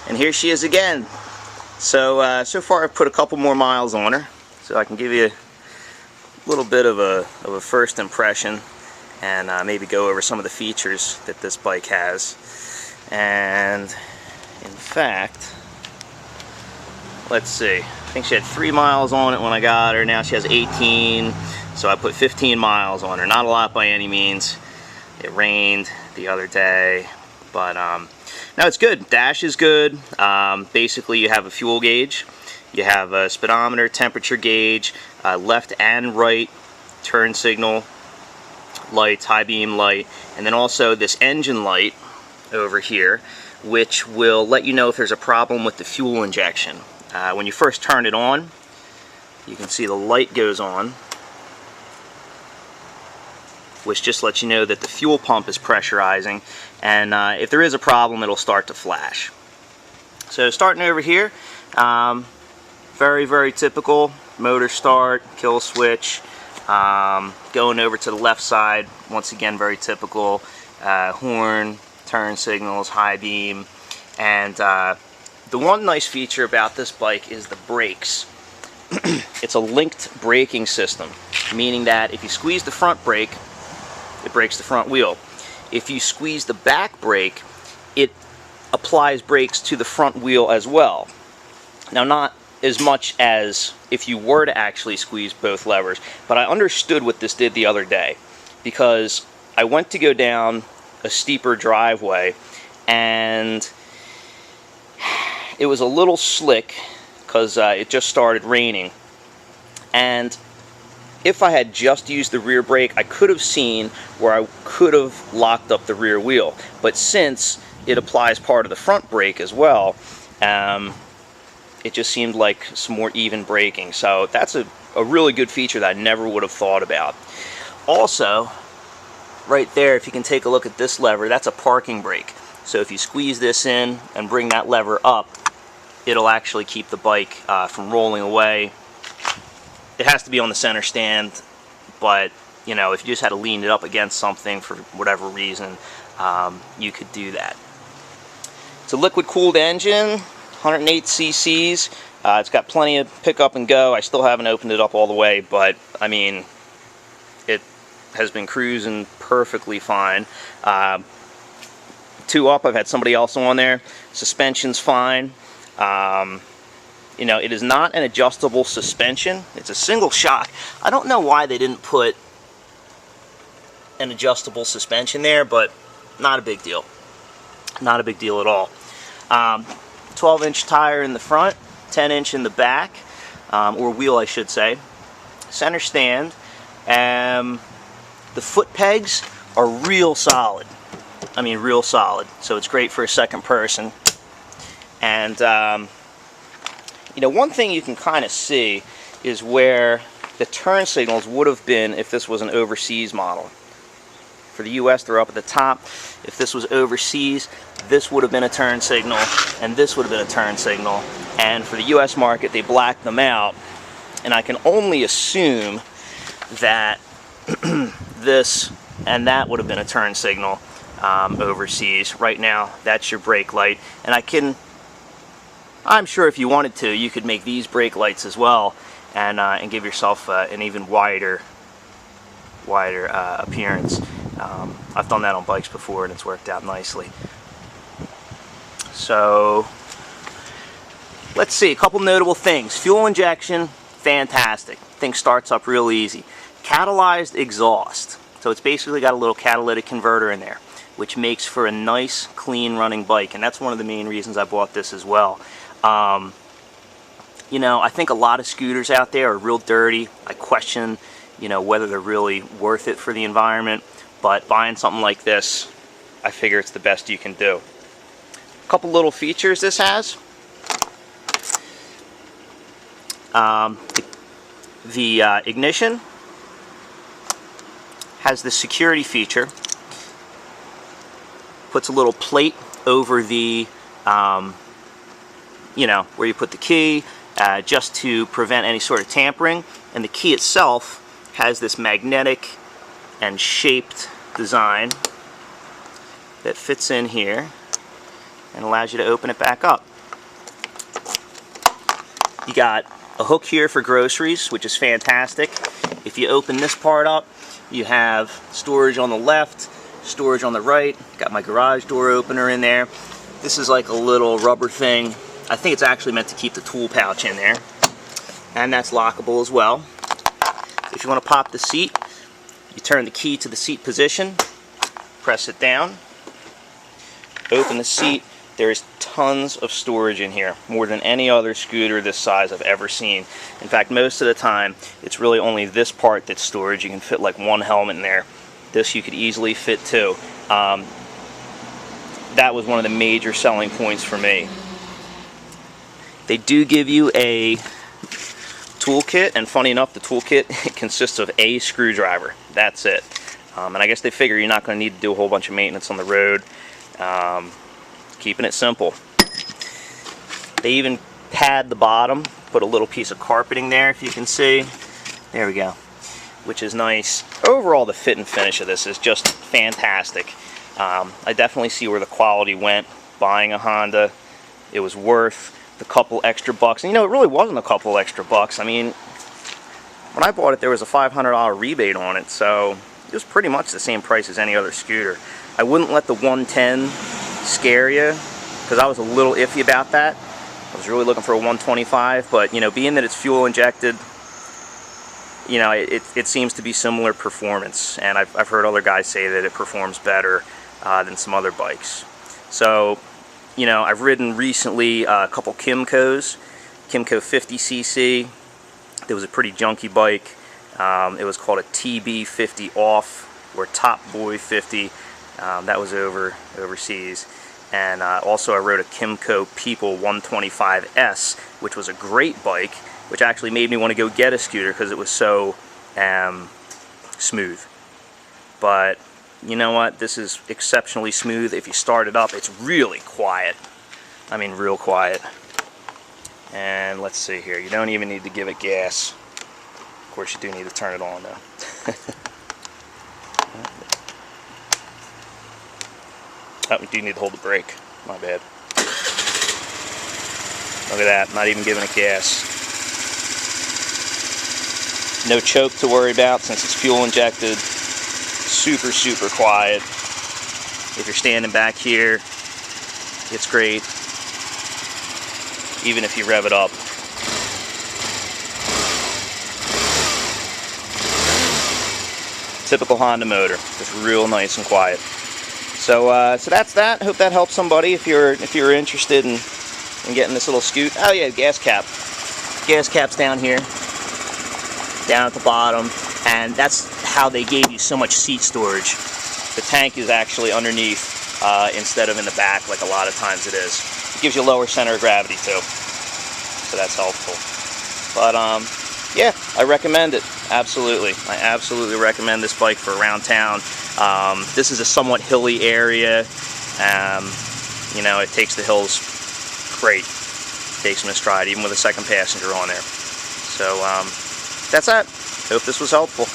And here she is again. So so far I've put a couple more miles on her, so I can give you a little bit of a first impression, and maybe go over some of the features that this bike has. And in fact, let's see, I think she had 3 miles on it when I got her. Now she has 18, so I put 15 miles on her. Not a lot by any means. It rained the other day, but no, it's good. Dash is good. Basically, you have a fuel gauge, you have a speedometer, temperature gauge, left and right turn signal lights, high beam light, and then also this engine light over here, which will let you know if there's a problem with the fuel injection. When you first turn it on, you can see the light goes on, which just lets you know that the fuel pump is pressurizing, and if there is a problem, it'll start to flash. So starting over here, very, very typical motor start, kill switch. Going over to the left side, once again very typical, horn, turn signals, high beam, and the one nice feature about this bike is the brakes. It's a linked braking system, meaning that if you squeeze the front brake, it brakes the front wheel. If you squeeze the back brake, it applies brakes to the front wheel as well. Now, not as much as if you were to actually squeeze both levers, but I understood what this did the other day, because I went to go down a steeper driveway and it was a little slick because it just started raining, and if I had just used the rear brake, I could have seen where I could have locked up the rear wheel, but since it applies part of the front brake as well, it just seemed like some more even braking. So that's a really good feature that I never would have thought about. Also, right there, if you can take a look at this lever, that's a parking brake. So if you squeeze this in and bring that lever up, it'll actually keep the bike from rolling away. It has to be on the center stand, but you know, if you just had to lean it up against something for whatever reason, you could do that. It's a liquid cooled engine, 108 cc's. It's got plenty of pick up and go. I still haven't opened it up all the way, but I mean, it has been cruising perfectly fine. 2 up, I've had somebody else on there. Suspension's fine. You know, it is not an adjustable suspension. It's a single shock. I don't know why they didn't put an adjustable suspension there, but not a big deal. Not a big deal at all. 12-inch tire in the front, 10-inch in the back, or wheel I should say. Center stand. The foot pegs are real solid. I mean, real solid. So it's great for a second person. And you know, one thing you can kind of see is where the turn signals would have been if this was an overseas model. For the US, they're up at the top. If this was overseas, this would have been a turn signal, and this would have been a turn signal. And for the US market, they blacked them out. And I can only assume that this and that would have been a turn signal overseas. Right now, that's your brake light. And I'm sure if you wanted to, you could make these brake lights as well, and give yourself an even wider appearance. I've done that on bikes before, and it's worked out nicely. So let's see, a couple notable things. Fuel injection, fantastic. Thing starts up real easy. Catalyzed exhaust. So it's basically got a little catalytic converter in there, which makes for a nice, clean running bike, and that's one of the main reasons I bought this as well. You know, I think a lot of scooters out there are real dirty. I question, you know, whether they're really worth it for the environment, but buying something like this, I figure it's the best you can do. A couple little features this has. The ignition has the security feature. Puts a little plate over the, you know, where you put the key, just to prevent any sort of tampering. And the key itself has this magnetic and shaped design that fits in here and allows you to open it back up. You got a hook here for groceries, which is fantastic. If you open this part up, you have storage on the left, storage on the right. Got my garage door opener in there. This is like a little rubber thing. I think it's actually meant to keep the tool pouch in there. And that's lockable as well. If you want to pop the seat, you turn the key to the seat position, press it down, open the seat. There is tons of storage in here, more than any other scooter this size I've ever seen. In fact, most of the time, it's really only this part that's storage. You can fit like one helmet in there. This you could easily fit two. That was one of the major selling points for me. They do give you a toolkit, and funny enough, the toolkit consists of a screwdriver. That's it. And I guess they figure you're not going to need to do a whole bunch of maintenance on the road. Keeping it simple. They even pad the bottom, put a little piece of carpeting there, if you can see. There we go. Which is nice. Overall, the fit and finish of this is just fantastic. I definitely see where the quality went. Buying a Honda, it was worth the couple extra bucks. And you know, it really wasn't a couple extra bucks. I mean, when I bought it, there was a $500 rebate on it, so it was pretty much the same price as any other scooter. I wouldn't let the 110 scare you, because I was a little iffy about that. I was really looking for a 125, but you know, being that it's fuel injected, you know, it seems to be similar performance, and I've heard other guys say that it performs better than some other bikes. So, you know, I've ridden recently a couple Kymco 50cc. It was a pretty junky bike. It was called a TB50 off, or Top Boy 50. That was overseas. And also I rode a Kymco People 125S, which was a great bike, which actually made me want to go get a scooter because it was so smooth. But you know what? This is exceptionally smooth. If you start it up, it's really quiet. I mean, real quiet. And let's see here. You don't even need to give it gas. Of course, you do need to turn it on, though. Oh, we do need to hold the brake. My bad. Look at that. Not even giving it gas. No choke to worry about since it's fuel injected. Super, super quiet. If you're standing back here, it's great. Even if you rev it up. Typical Honda motor. Just real nice and quiet. So, so that's that. Hope that helps somebody if you're interested in getting this little scoot. Oh yeah, gas cap. Gas cap's down here, down at the bottom, and that's how they gave you so much seat storage. The tank is actually underneath instead of in the back like a lot of times it is. It gives you a lower center of gravity too, so that's helpful. But yeah, I recommend it. Absolutely. I absolutely recommend this bike for around town. This is a somewhat hilly area. You know, it takes the hills great. Takes them in stride, even with a second passenger on there. So, that's that. Hope this was helpful.